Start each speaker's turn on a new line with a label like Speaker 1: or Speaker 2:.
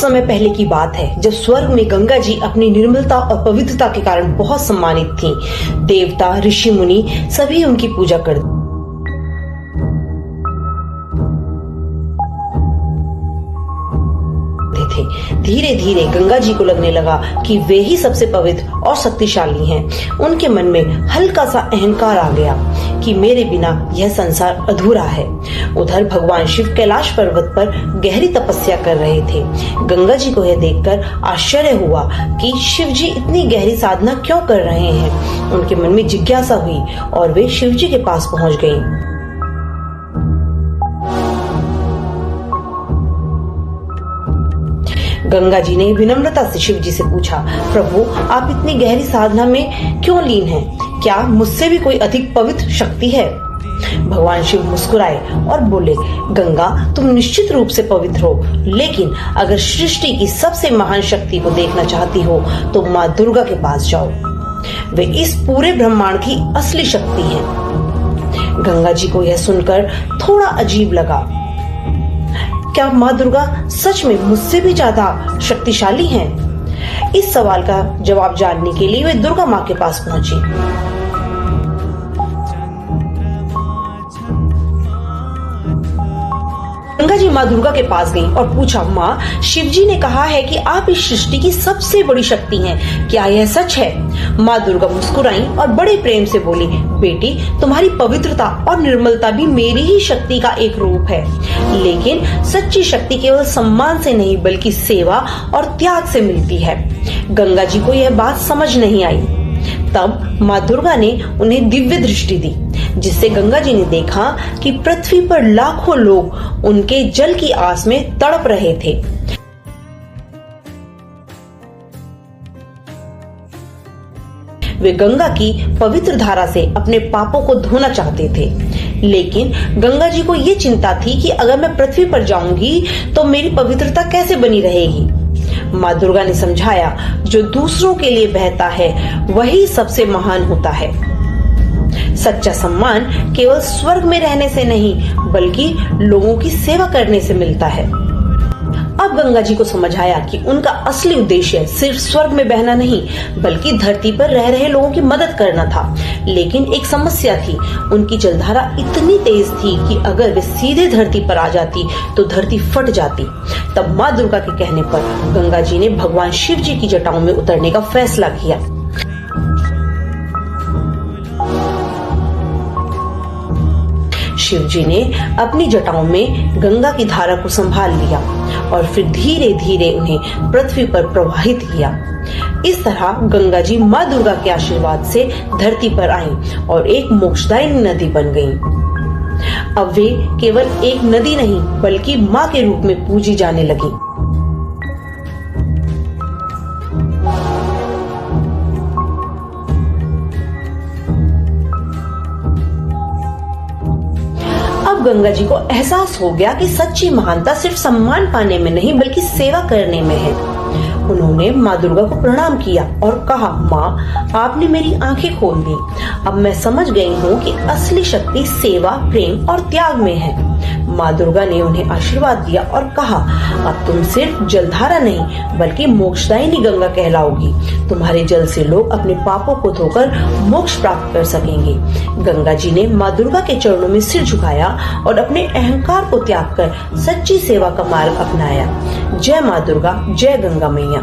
Speaker 1: समय पहले की बात है जब स्वर्ग में गंगा जी अपनी निर्मलता और पवित्रता के कारण बहुत सम्मानित थीं। देवता, ऋषि मुनि सभी उनकी पूजा करते थे। धीरे धीरे गंगा जी को लगने लगा कि वे ही सबसे पवित्र और शक्तिशाली हैं। उनके मन में हल्का सा अहंकार आ गया कि मेरे बिना यह संसार अधूरा है। उधर भगवान शिव कैलाश पर्वत पर गहरी तपस्या कर रहे थे। गंगा जी को यह देखकर आश्चर्य हुआ कि शिव जी इतनी गहरी साधना क्यों कर रहे हैं। उनके मन में जिज्ञासा हुई और वे शिव जी के पास पहुंच गईं। गंगा जी ने विनम्रता से शिव जी से पूछा, प्रभु आप इतनी गहरी साधना में क्यों लीन हैं? क्या मुझसे भी कोई अधिक पवित्र शक्ति है? भगवान शिव मुस्कुराए और बोले, गंगा तुम निश्चित रूप से पवित्र हो, लेकिन अगर सृष्टि की सबसे महान शक्ति को देखना चाहती हो तो माँ दुर्गा के पास जाओ। वे इस पूरे ब्रह्मांड की असली शक्ति हैं। गंगा जी को यह सुनकर थोड़ा अजीब लगा। क्या माँ दुर्गा सच में मुझसे भी ज्यादा शक्तिशाली हैं? इस सवाल का जवाब जानने के लिए वे दुर्गा माँ के पास पहुंची। गंगा जी माँ दुर्गा के पास गईं और पूछा, माँ शिव जी ने कहा है कि आप इस सृष्टि की सबसे बड़ी शक्ति हैं, क्या यह सच है? माँ दुर्गा मुस्कुराई और बड़े प्रेम से बोली, बेटी तुम्हारी पवित्रता और निर्मलता भी मेरी ही शक्ति का एक रूप है, लेकिन सच्ची शक्ति केवल सम्मान से नहीं बल्कि सेवा और त्याग से मिलती है। गंगा जी को यह बात समझ नहीं आई। तब माँ दुर्गा ने उन्हें दिव्य दृष्टि दी, जिससे गंगा जी ने देखा कि पृथ्वी पर लाखों लोग उनके जल की आस में तड़प रहे थे। वे गंगा की पवित्र धारा से अपने पापों को धोना चाहते थे, लेकिन गंगा जी को ये चिंता थी कि अगर मैं पृथ्वी पर जाऊंगी तो मेरी पवित्रता कैसे बनी रहेगी। माँ दुर्गा ने समझाया, जो दूसरों के लिए बहता है वही सबसे महान होता है। सच्चा सम्मान केवल स्वर्ग में रहने से नहीं बल्कि लोगों की सेवा करने से मिलता है। अब गंगा जी को समझ आया कि उनका असली उद्देश्य सिर्फ स्वर्ग में बहना नहीं बल्कि धरती पर रह रहे लोगों की मदद करना था। लेकिन एक समस्या थी, उनकी जलधारा इतनी तेज थी कि अगर वे सीधे धरती पर आ जाती तो धरती फट जाती। तब माँ दुर्गा के कहने पर गंगा जी ने भगवान शिव जी की जटाओं में उतरने का फैसला किया। शिव जी ने अपनी जटाओं में गंगा की धारा को संभाल लिया और फिर धीरे धीरे उन्हें पृथ्वी पर प्रवाहित किया। इस तरह गंगा जी माँ दुर्गा के आशीर्वाद से धरती पर आईं और एक मोक्षदायिनी नदी बन गईं। अब वे केवल एक नदी नहीं बल्कि माँ के रूप में पूजी जाने लगी। अब गंगा जी को एहसास हो गया कि सच्ची महानता सिर्फ सम्मान पाने में नहीं बल्कि सेवा करने में है। उन्होंने माँ दुर्गा को प्रणाम किया और कहा, माँ आपने मेरी आंखें खोल दी। अब मैं समझ गई हूँ कि असली शक्ति सेवा, प्रेम और त्याग में है। माँ दुर्गा ने उन्हें आशीर्वाद दिया और कहा, अब तुम सिर्फ जलधारा नहीं बल्कि मोक्षदायिनी गंगा कहलाओगी। तुम्हारे जल से लोग अपने पापों को धोकर मोक्ष प्राप्त कर सकेंगे। गंगा जी ने माँ दुर्गा के चरणों में सिर झुकाया और अपने अहंकार को त्याग कर सच्ची सेवा का मार्ग अपनाया। जय माँ दुर्गा, जय गंगा मैया।